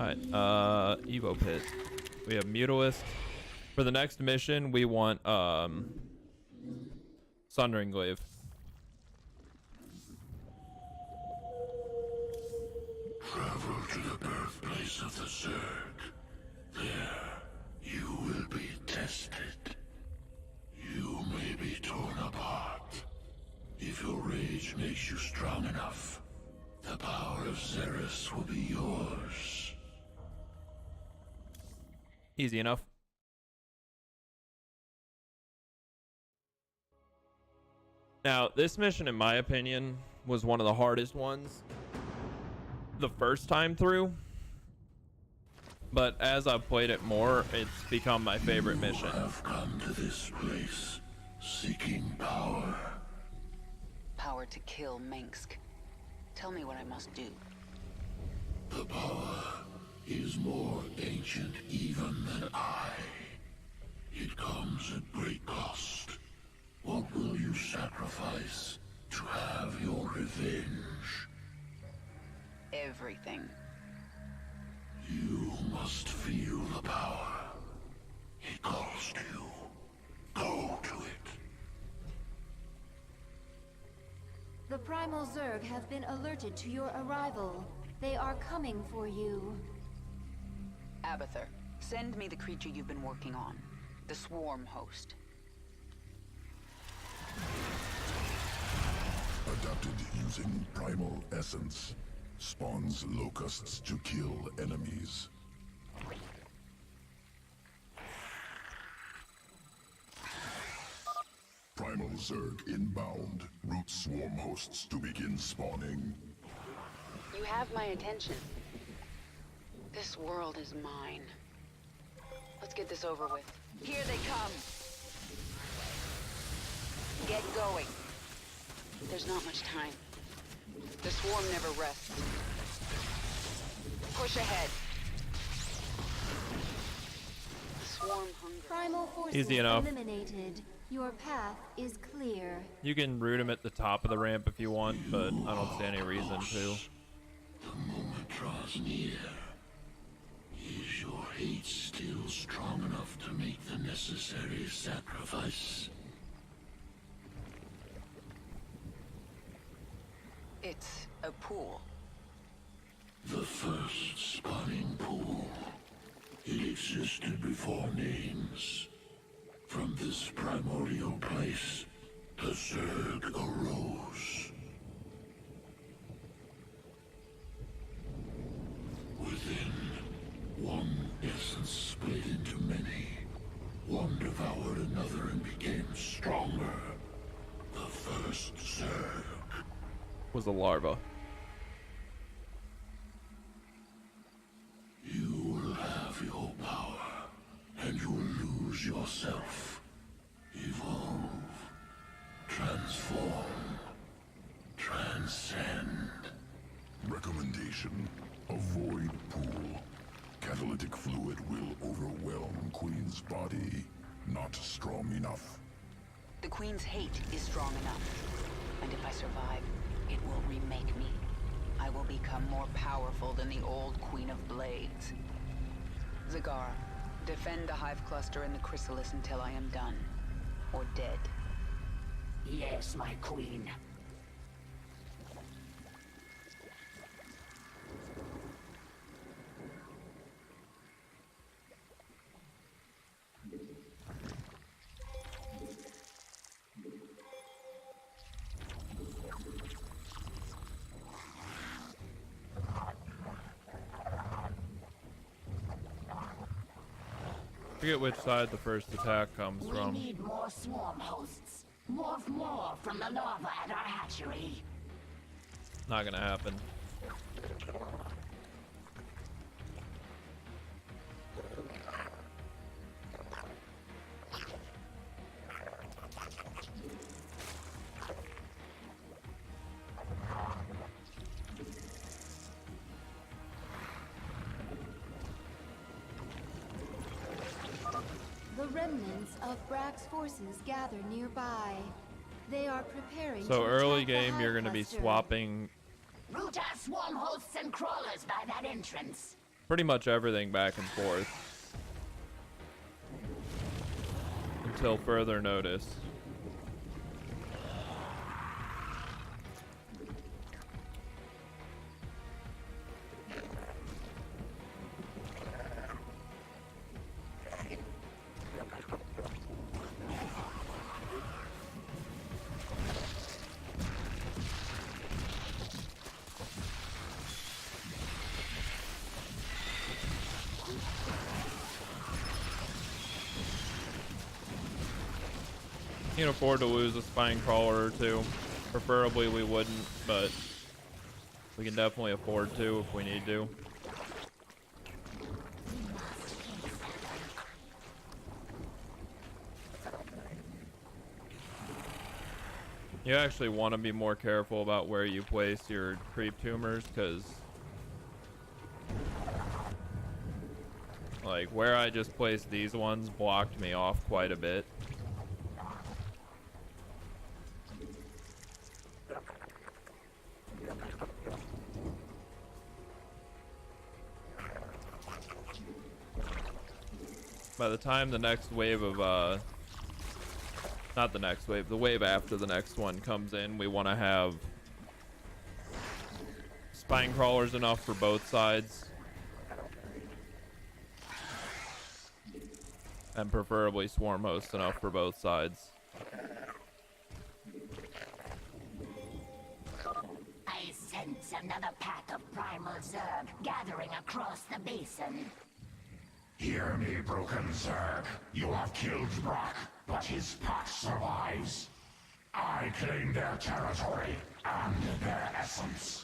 Alright, Evo Pit. We have Mutualist. For the next mission, we want, Sundering Glaive. Travel to the birthplace of the Zerg. There, you will be tested. You may be torn apart. If your rage makes you strong enough, the power of Xeris will be yours. Easy enough. Now, this mission, in my opinion, was one of the hardest ones the first time through. But as I've played it more, it's become my favorite mission. You have come to this place, seeking power. Power to kill Minsk. Tell me what I must do. The power is more ancient even than I. It comes at great cost. What will you sacrifice to have your revenge? Everything. You must feel the power. It calls to you. Go to it. The Primal Zerg have been alerted to your arrival. They are coming for you. Abathur, send me the creature you've been working on. The Swarm Host. Adapted using primal essence. Spawns locusts to kill enemies. Primal Zerg inbound. Route swarm hosts to begin spawning. You have my attention. This world is mine. Let's get this over with. Here they come! Get going. There's not much time. The swarm never rests. Push ahead. The swarm hunger. Primal forces Easy enough. eliminated. Your path is clear. You can root him at the top of the ramp if you want, but I don't see any reason to. The moment draws near. Is your hate still strong enough to make the necessary sacrifice? It's a pool. The first spawning pool. It existed before names. From this primordial place, the Zerg arose. Within, one essence split into many. One devoured another and became stronger. The first Zerg. Was a larva. You will have your power, and you will lose yourself. Evolve. Transform. Transcend. Recommendation. Avoid pool. Catalytic fluid will overwhelm Queen's body. Not strong enough. The Queen's hate is strong enough. And if I survive, it will remake me. I will become more powerful than the old Queen of Blades. Zagar, defend the Hive Cluster and the Chrysalis until I am done. Or dead. Yes, my queen. I forget which side the first attack comes We from. need more swarm hosts. More from the larva at our hatchery. Not gonna happen. The remnants of Brack's forces gather nearby. They are preparing So to early attack the game, you're Hive gonna be Cluster. swapping Root our swarm hosts and crawlers by that entrance. pretty much everything back and forth until further notice. You can afford to lose a spine crawler or two. Preferably we wouldn't, but we can definitely afford to if we need to. You actually want to be more careful about where you place your creep tumors, because like where I just placed these ones blocked me off quite a bit. By the time the next wave of not the next wave, the wave after the next one comes in, we want to have spine crawlers enough for both sides, and preferably swarm hosts enough for both sides. I sense another pack of primal Zerg gathering across the basin. Hear me, broken Zerg. You have killed Brock, but his pack survives. I claim their territory and their essence.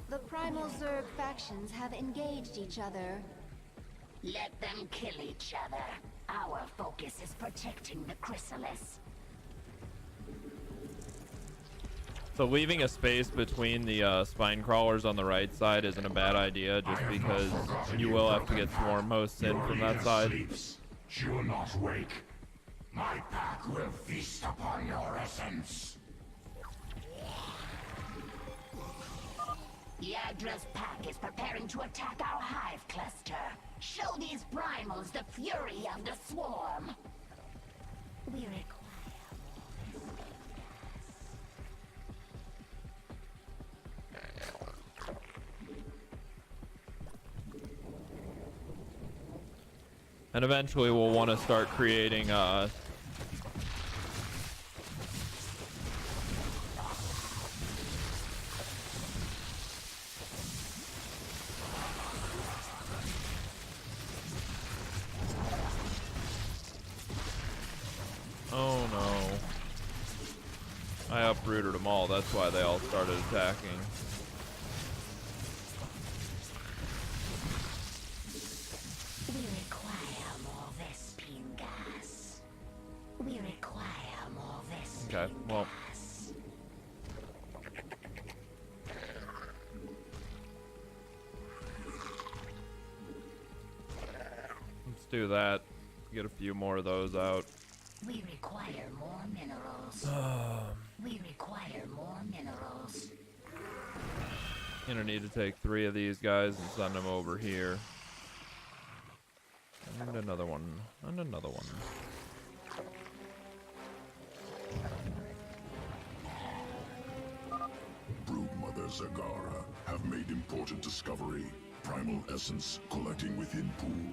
The primal Zerg factions have engaged each other. Let them kill each other. Our focus is protecting the chrysalis. So leaving a space between the spine crawlers on the right side isn't a bad idea, just because you will have to get swarm hosts in from that side. Sleeps. She will not wake. My pack will feast upon your essence. Yadra's pack is preparing to attack our hive cluster. Show these primals the fury of the swarm. We require And eventually we'll want to start creating oh no. I uprooted them all, that's why they all started attacking. We require more Vespine gas. We require more Vespine Okay, well. gas. Let's do that. Get a few more of those out. We require more minerals. We require more minerals. Gonna need to take 3 of these guys and send them over here. And another one. And another one. Broodmother Zagara have made important discovery. Primal essence collecting within pool.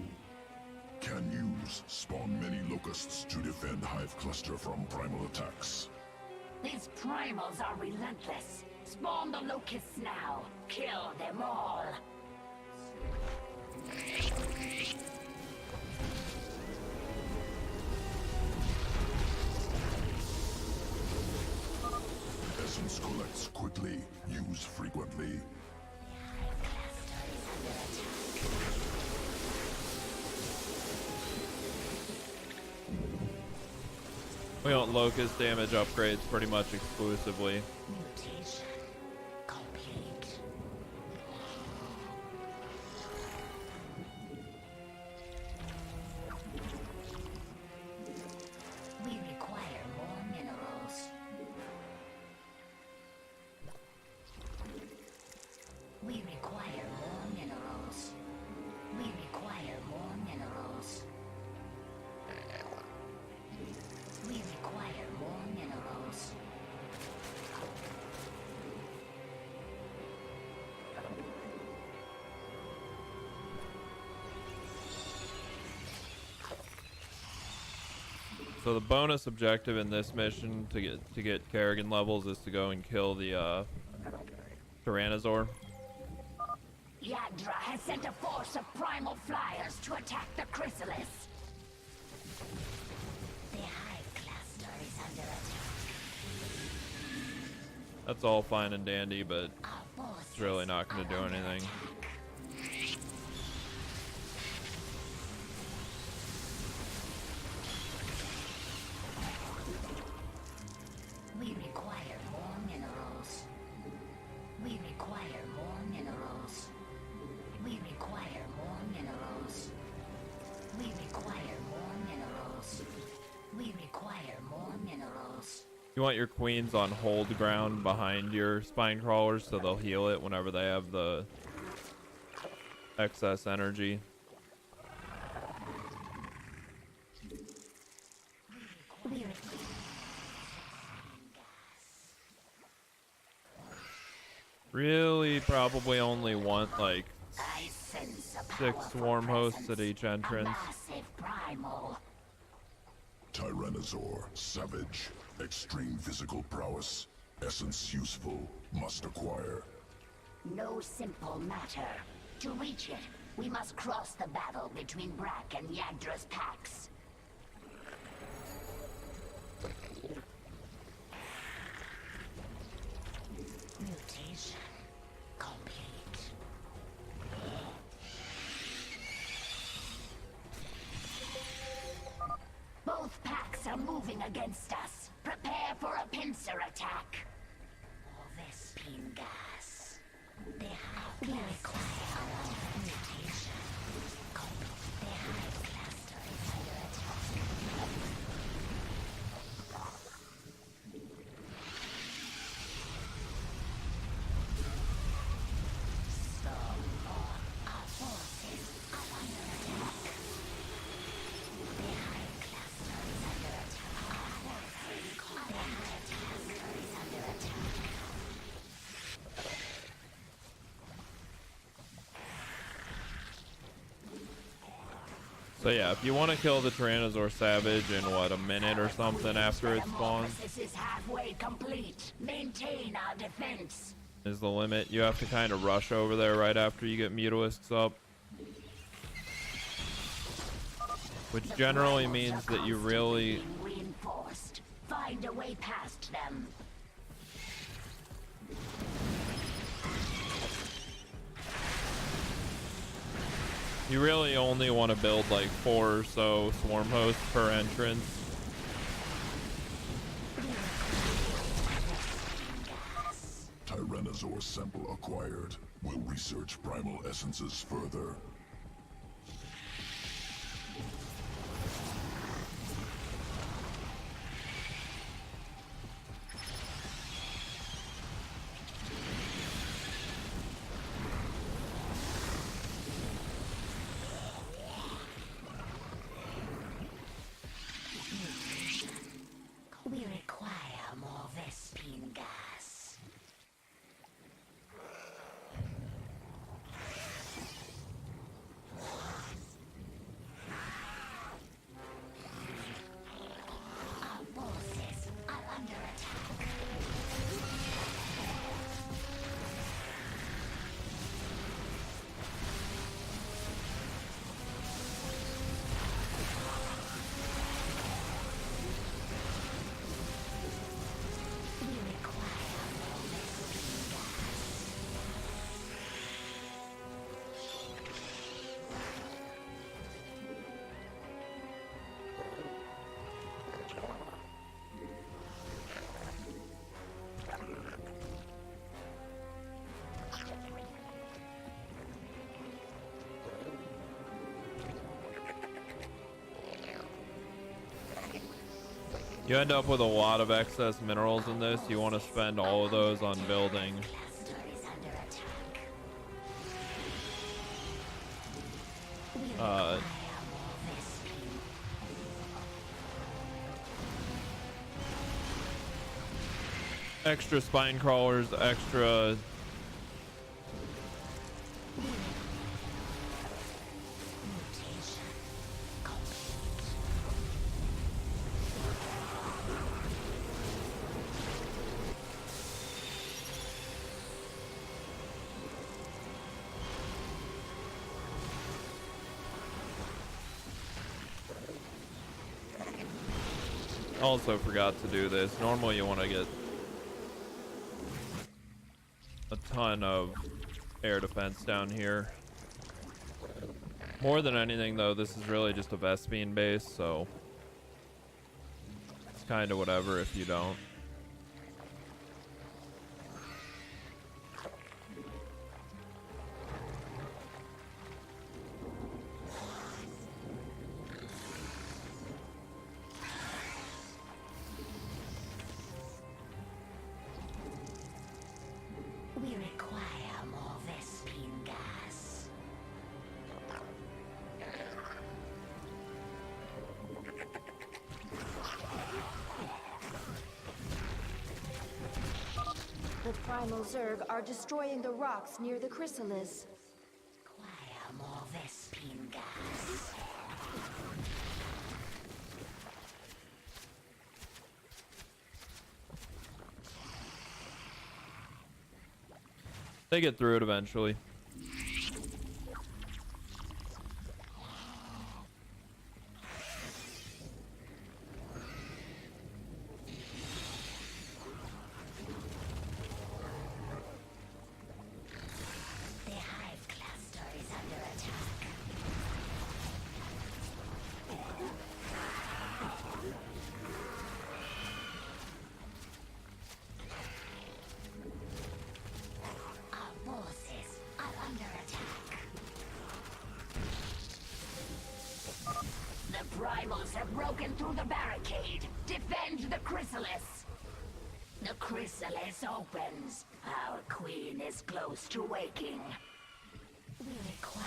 Can use spawn many locusts to defend hive cluster from primal attacks. These primals are relentless. Spawn the locusts now. Kill them all. Essence collects quickly, use frequently. We want locust damage upgrades pretty much exclusively. Mutation complete. So the bonus objective in this mission to get Kerrigan levels is to go and kill the Tyrannosaur. Yadra has sent a force of primal flyers to attack the chrysalis. The hive cluster is under attack. That's all fine and dandy, but Our forces it's really not going to do are under anything. attack. We require more minerals. We require more minerals. We require more minerals. We require more minerals. We require more minerals. You want your queens on hold ground behind your spine crawlers so they'll heal it whenever they have the excess energy. We Really probably only want like I sense a 6 powerful swarm hosts at presence. each entrance. A massive primal. Tyrannosaur, savage, extreme physical prowess, essence useful, must acquire. No simple matter. To reach it, we must cross the battle between Brack and Yadra's packs. Mutation complete. Both packs are moving against us. Prepare for a pincer attack. Vespine gas. The hive cluster mutation. The hive cluster is under attack. So, our forces are under attack. The hive cluster is under attack. Our forces, the hive cluster is under attack. So yeah, if you want to kill the Tyrannosaur Savage in what, a minute or something after it spawns Metamorphosis is halfway complete. Maintain our defense. is the limit. You have to kind of rush over there right after you get Mutalisks up. Which generally means that you really... Being reinforced. Find a way past them. You really only want to build like 4 or so swarm hosts per entrance. Tyrannosaur sample acquired. Will research primal essences further. We require more Vespine gas. Our forces are under attack. We require more Vespine gas. You end up with a lot of excess minerals in this. You want to spend all of those on building. Cluster is under attack. We Uh, require more Vespine. Extra spine crawlers, extra Mutation complete. Also forgot to do this. Normally you want to get a ton of air defense down here. More than anything though, this is really just a Vespene base, so it's kind of whatever if you don't. We require more Vespene gas. The primal Zerg are destroying the rocks near the chrysalis. Require more Vespene gas. They get through it eventually. The hive cluster is under attack. Our forces are under attack. The primals have broken through the barricade. Defend the chrysalis. The chrysalis opens. Our queen is close to waking. We require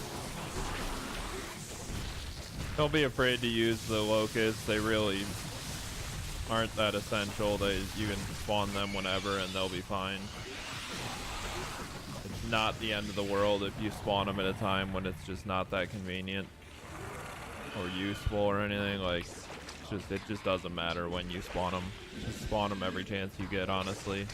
more Vespene. Don't be afraid to use the locusts. They really aren't that essential. You can spawn them whenever and they'll be fine. It's not the end of the world if you spawn them at a time when it's just not that convenient or useful or anything. Like, it just doesn't matter when you spawn them. Just spawn them every chance you get, honestly.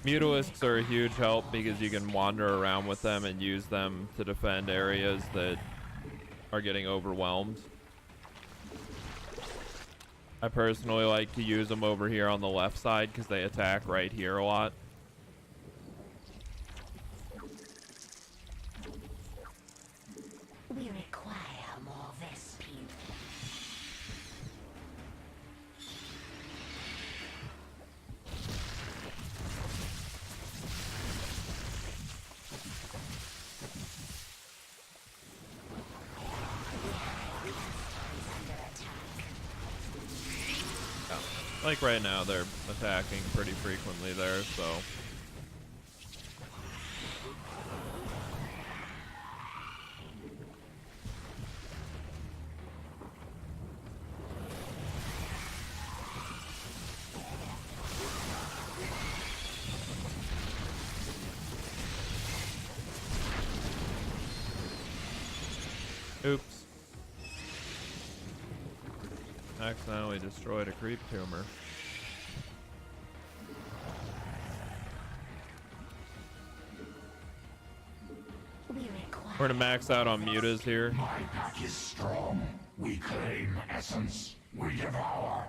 Mutalisks are a huge help because you can wander around with them and use them to defend areas that are getting overwhelmed. I personally like to use them over here on the left side because they attack right here a lot. We require more Vespene. Like right now, they're attacking pretty frequently there, so. Oops. Accidentally destroyed a creep tumor. We're gonna max out on mutas here. My pack is strong. We claim essence. We devour.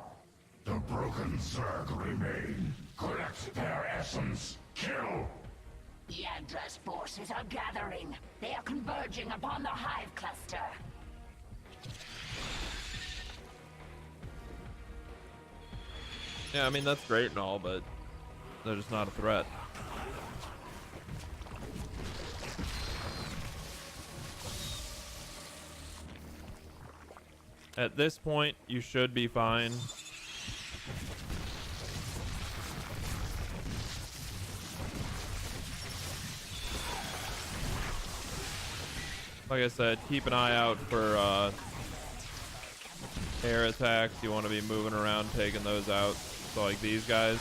The broken Zerg remain. Collect their essence. Kill. The Yandra's forces are gathering. They are converging upon the hive cluster. Yeah, I mean, that's great and all, but they're just not a threat. At this point, you should be fine. Like I said, keep an eye out for air attacks. You want to be moving around, taking those out. So like these guys.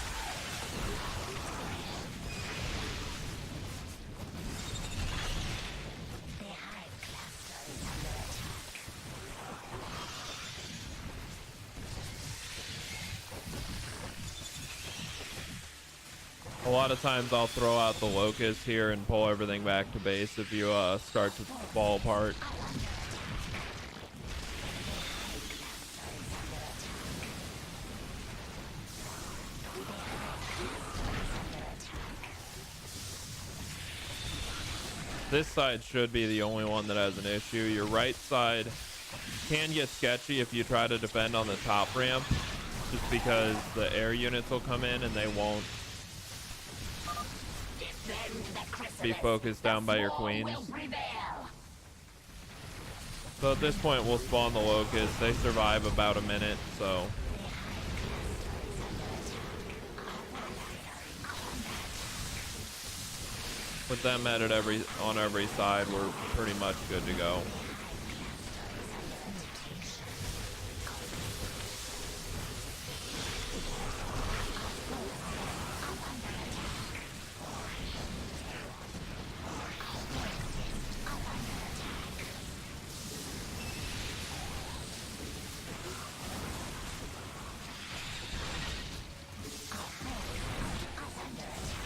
A lot of times I'll throw out the locust here and pull everything back to base if you start to fall apart. This side should be the only one that has an issue. Your right side can get sketchy if you try to defend on the top ramp, just because the air units will come in and they won't be focused down by your queens. So at this point we'll spawn the locusts. They survive about a minute, so with them at it on every side, we're pretty much good to go.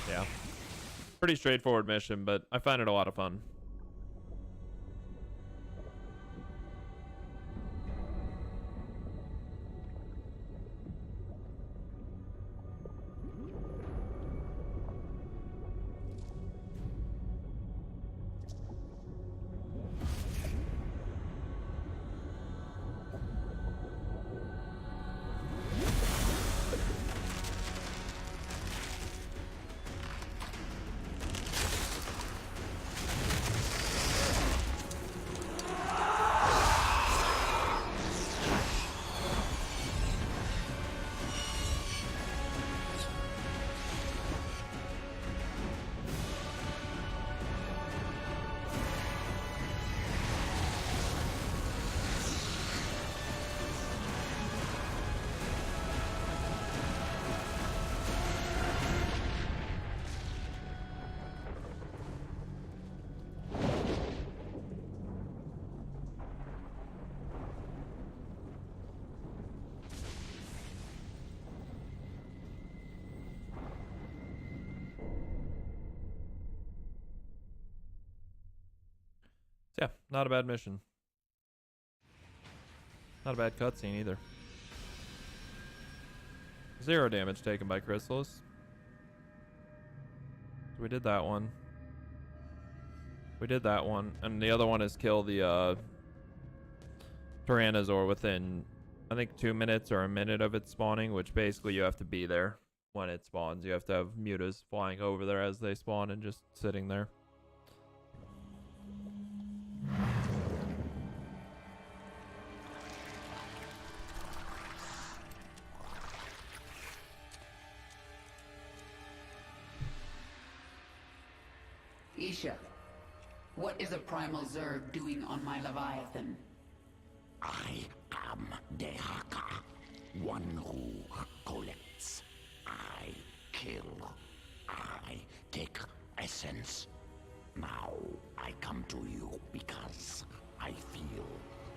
Yeah. Pretty straightforward mission, but I find it a lot of fun. Yeah, not a bad mission. Not a bad cutscene either. 0 damage taken by Chrysalis. So we did that one. We did that one. And the other one is kill the Tyrannosaur within, I think, 2 minutes or a minute of it spawning, which basically you have to be there when it spawns. You have to have mutas flying over there as they spawn and just sitting there. Isha, what is a primal Zerg doing on my Leviathan? I am Dehaka, one who collects. I kill. I take essence. Now I come to you because I feel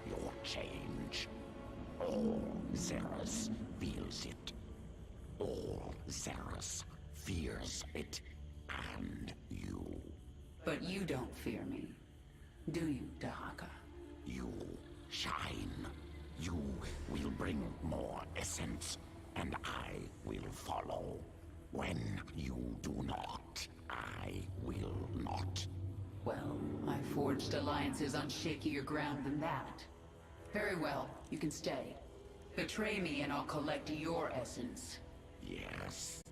your change. All Xeris feels it. All Xeris fears it. And you. But you don't fear me, do you, Dahaka? You shine. You will bring more essence, and I will follow. When you do not, I will not. Well, I forged alliances on shakier ground than that. Very well, you can stay. Betray me and I'll collect your essence. Yes.